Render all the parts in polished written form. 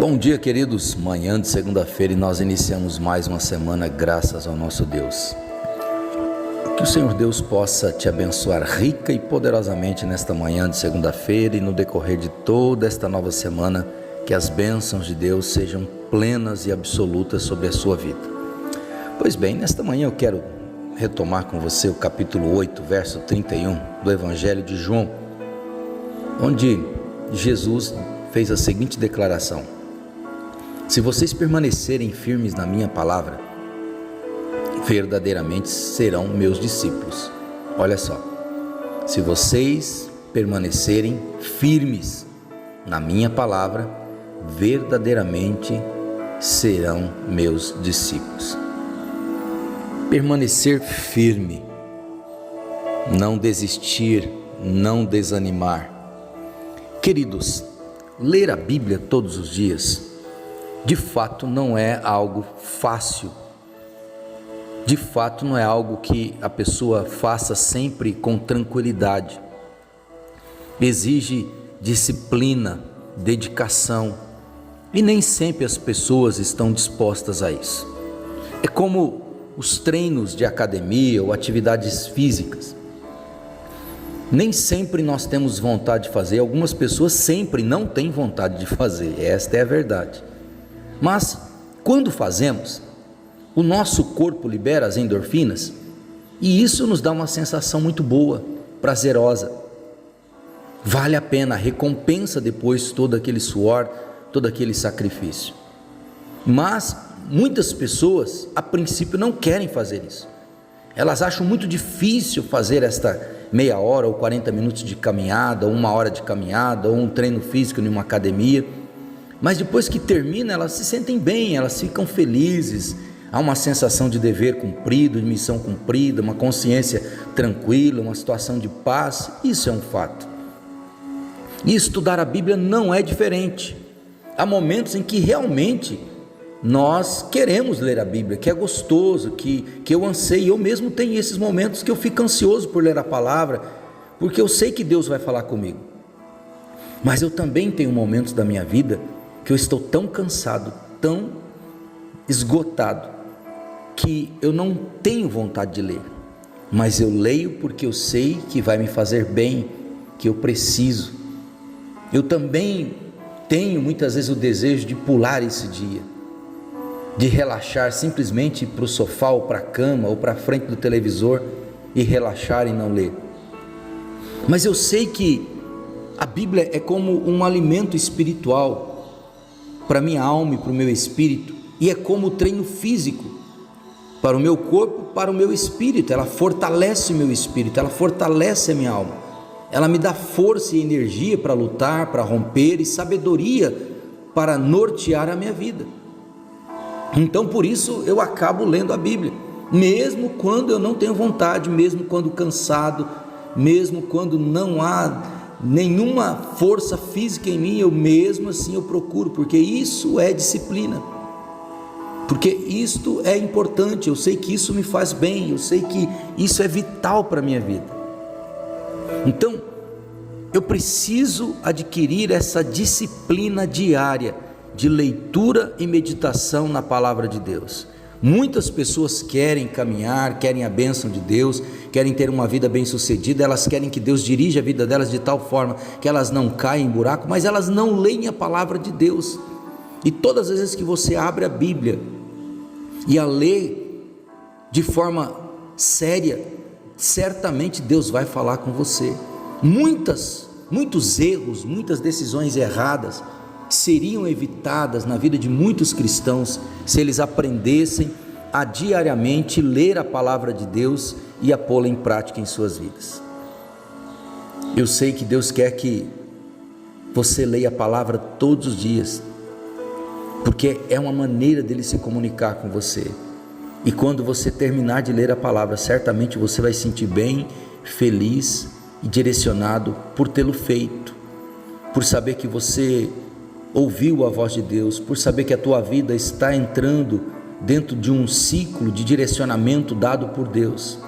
Bom dia, queridos. Manhã de segunda-feira e nós iniciamos mais uma semana graças ao nosso Deus. Que o Senhor Deus possa te abençoar rica e poderosamente nesta manhã de segunda-feira e no decorrer de toda esta nova semana, que as bênçãos de Deus sejam plenas e absolutas sobre a sua vida. Pois bem, nesta manhã eu quero retomar com você o capítulo 8, verso 31 do Evangelho de João, onde Jesus fez a seguinte declaração: se vocês permanecerem firmes na minha palavra, verdadeiramente serão meus discípulos. Olha só, se vocês permanecerem firmes na minha palavra, verdadeiramente serão meus discípulos. Permanecer firme, não desistir, não desanimar. Queridos, ler a Bíblia todos os dias, de fato não é algo fácil, de fato não é algo que a pessoa faça sempre com tranquilidade, exige disciplina, dedicação, e nem sempre as pessoas estão dispostas a isso. É como os treinos de academia ou atividades físicas, nem sempre nós temos vontade de fazer, algumas pessoas sempre não têm vontade de fazer, esta é a verdade. Mas quando fazemos, o nosso corpo libera as endorfinas e isso nos dá uma sensação muito boa, prazerosa. Vale a pena, recompensa depois todo aquele suor, todo aquele sacrifício. Mas muitas pessoas a princípio não querem fazer isso. Elas acham muito difícil fazer esta meia hora ou 40 minutos de caminhada, ou 1 hora de caminhada, ou um treino físico em uma academia. Mas depois que termina, elas se sentem bem, elas ficam felizes, há uma sensação de dever cumprido, de missão cumprida, uma consciência tranquila, uma situação de paz. Isso é um fato. E estudar a Bíblia não é diferente. Há momentos em que realmente nós queremos ler a Bíblia, que é gostoso, que eu anseio. Eu mesmo tenho esses momentos que eu fico ansioso por ler a palavra, porque eu sei que Deus vai falar comigo. Mas eu também tenho momentos da minha vida que eu estou tão cansado, tão esgotado, que eu não tenho vontade de ler, mas eu leio porque eu sei que vai me fazer bem, que eu preciso. Eu também tenho muitas vezes o desejo de pular esse dia, de relaxar, simplesmente ir para o sofá ou para a cama ou para a frente do televisor e relaxar e não ler. Mas eu sei que a Bíblia é como um alimento espiritual para minha alma e para o meu espírito, e é como o treino físico para o meu corpo, para o meu espírito. Ela fortalece o meu espírito, ela fortalece a minha alma, ela me dá força e energia para lutar, para romper, e sabedoria para nortear a minha vida. Então por isso eu acabo lendo a Bíblia, mesmo quando eu não tenho vontade, mesmo quando cansado, mesmo quando não há nenhuma força física em mim, eu mesmo assim eu procuro, porque isso é disciplina, porque isto é importante. Eu sei que isso me faz bem, eu sei que isso é vital para a minha vida. Então eu preciso adquirir essa disciplina diária de leitura e meditação na palavra de Deus. Muitas pessoas querem caminhar, querem a bênção de Deus, querem ter uma vida bem sucedida, elas querem que Deus dirija a vida delas de tal forma que elas não caem em buraco, mas elas não leem a palavra de Deus. E todas as vezes que você abre a Bíblia e a lê de forma séria, certamente Deus vai falar com você. Muitos erros, muitas decisões erradas seriam evitadas na vida de muitos cristãos se eles aprendessem a diariamente ler a palavra de Deus e a pô-la em prática em suas vidas. Eu sei que Deus quer que você leia a palavra todos os dias, porque é uma maneira dele se comunicar com você. E quando você terminar de ler a palavra, certamente você vai se sentir bem, feliz e direcionado por tê-lo feito, por saber que você ouviu a voz de Deus, por saber que a tua vida está entrando dentro de um ciclo de direcionamento dado por Deus.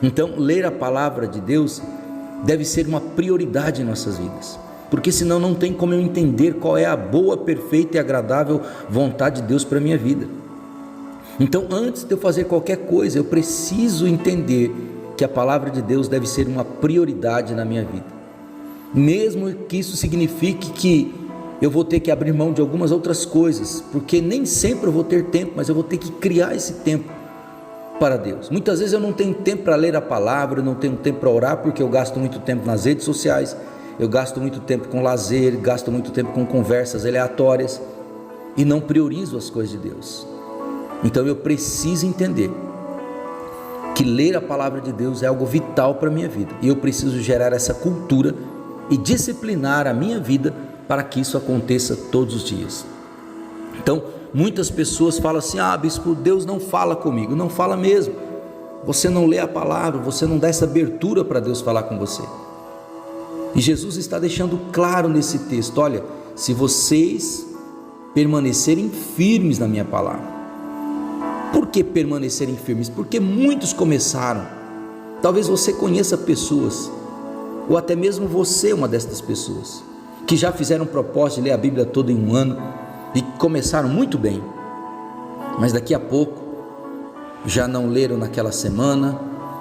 Então, ler a palavra de Deus deve ser uma prioridade em nossas vidas, porque senão não tem como eu entender qual é a boa, perfeita e agradável vontade de Deus para a minha vida. Então, antes de eu fazer qualquer coisa, eu preciso entender que a palavra de Deus deve ser uma prioridade na minha vida, mesmo que isso signifique que eu vou ter que abrir mão de algumas outras coisas, porque nem sempre eu vou ter tempo, mas eu vou ter que criar esse tempo para Deus. Muitas vezes eu não tenho tempo para ler a palavra, eu não tenho tempo para orar, porque eu gasto muito tempo nas redes sociais, eu gasto muito tempo com lazer, gasto muito tempo com conversas aleatórias e não priorizo as coisas de Deus. Então eu preciso entender que ler a palavra de Deus é algo vital para a minha vida, e eu preciso gerar essa cultura e disciplinar a minha vida para que isso aconteça todos os dias. Então muitas pessoas falam assim: bispo, Deus não fala comigo. Não fala mesmo, você não lê a palavra, você não dá essa abertura para Deus falar com você. E Jesus está deixando claro nesse texto: olha, se vocês permanecerem firmes na minha palavra. Por que permanecerem firmes? Porque muitos começaram. Talvez você conheça pessoas, ou até mesmo você uma destas pessoas, que já fizeram propósito de ler a Bíblia toda em um ano e começaram muito bem, mas daqui a pouco já não leram naquela semana,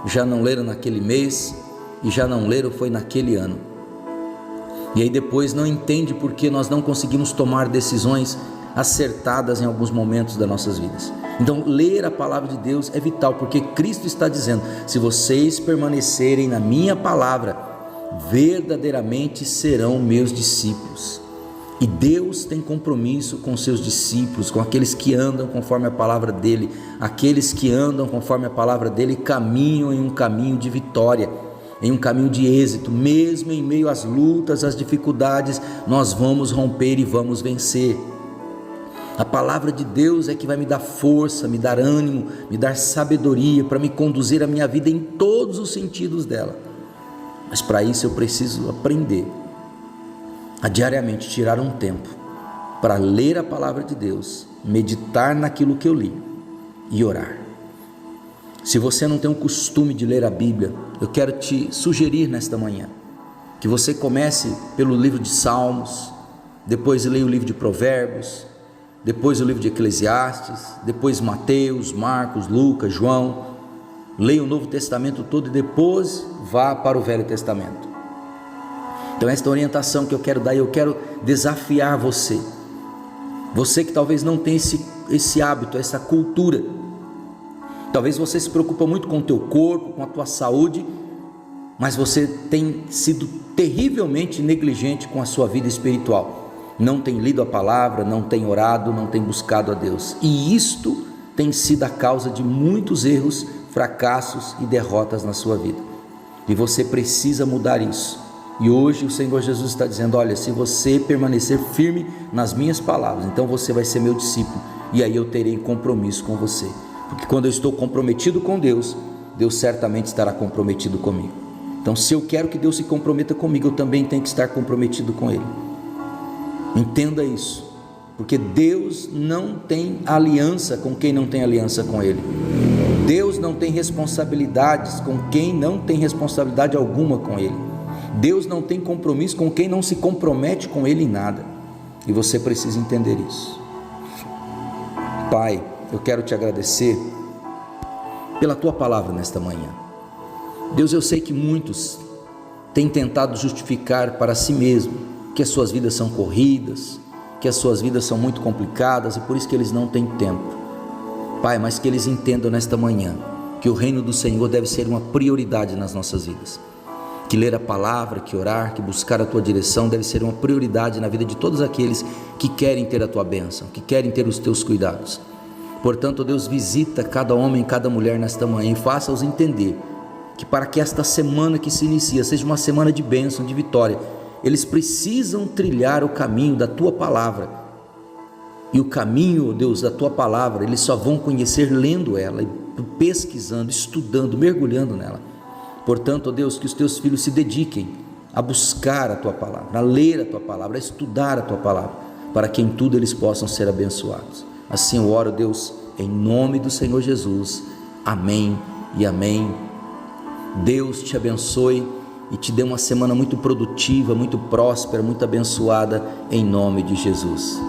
já não leram naquele mês, e já não leram foi naquele ano. E aí depois não entende porque nós não conseguimos tomar decisões acertadas em alguns momentos das nossas vidas. Então ler a palavra de Deus é vital, porque Cristo está dizendo: se vocês permanecerem na minha palavra, verdadeiramente serão meus discípulos. E Deus tem compromisso com seus discípulos, com aqueles que andam conforme a palavra dele. Aqueles que andam conforme a palavra dele caminham em um caminho de vitória, em um caminho de êxito. Mesmo em meio às lutas, às dificuldades, nós vamos romper e vamos vencer. A palavra de Deus é que vai me dar força, me dar ânimo, me dar sabedoria para me conduzir a minha vida em todos os sentidos dela. Mas para isso eu preciso aprender a diariamente tirar um tempo para ler a palavra de Deus, meditar naquilo que eu li e orar. Se você não tem o costume de ler a Bíblia, eu quero te sugerir nesta manhã que você comece pelo livro de Salmos, depois leia o livro de Provérbios, depois o livro de Eclesiastes, depois Mateus, Marcos, Lucas, João. Leia o Novo Testamento todo e depois vá para o Velho Testamento. Então esta orientação que eu quero dar, eu quero desafiar você que talvez não tenha esse hábito, essa cultura. Talvez você se preocupa muito com o teu corpo, com a tua saúde, mas você tem sido terrivelmente negligente com a sua vida espiritual. Não tem lido a palavra, não tem orado, não tem buscado a Deus, e isto tem sido a causa de muitos erros, fracassos e derrotas na sua vida, e você precisa mudar isso. E hoje o Senhor Jesus está dizendo: olha, se você permanecer firme nas minhas palavras, então você vai ser meu discípulo, e aí eu terei compromisso com você, porque quando eu estou comprometido com Deus, Deus certamente estará comprometido comigo. Então se eu quero que Deus se comprometa comigo, eu também tenho que estar comprometido com Ele. Entenda isso, porque Deus não tem aliança com quem não tem aliança com Ele. Deus não tem responsabilidades com quem não tem responsabilidade alguma com Ele. Deus não tem compromisso com quem não se compromete com Ele em nada, e você precisa entender isso. Pai, eu quero te agradecer pela Tua palavra nesta manhã. Deus, eu sei que muitos têm tentado justificar para si mesmo que as suas vidas são corridas, que as suas vidas são muito complicadas e por isso que eles não têm tempo. Pai, mas que eles entendam nesta manhã que o reino do Senhor deve ser uma prioridade nas nossas vidas, que ler a palavra, que orar, que buscar a Tua direção deve ser uma prioridade na vida de todos aqueles que querem ter a Tua bênção, que querem ter os Teus cuidados. Portanto, Deus, visita cada homem, cada mulher nesta manhã e faça-os entender que para que esta semana que se inicia seja uma semana de bênção, de vitória, eles precisam trilhar o caminho da Tua palavra, e o caminho, Deus, da Tua palavra, eles só vão conhecer lendo ela, pesquisando, estudando, mergulhando nela. Portanto, Deus, que os Teus filhos se dediquem a buscar a Tua palavra, a ler a Tua palavra, a estudar a Tua palavra, para que em tudo eles possam ser abençoados. Assim eu oro, Deus, em nome do Senhor Jesus, amém e amém. Deus te abençoe e te dê uma semana muito produtiva, muito próspera, muito abençoada, em nome de Jesus.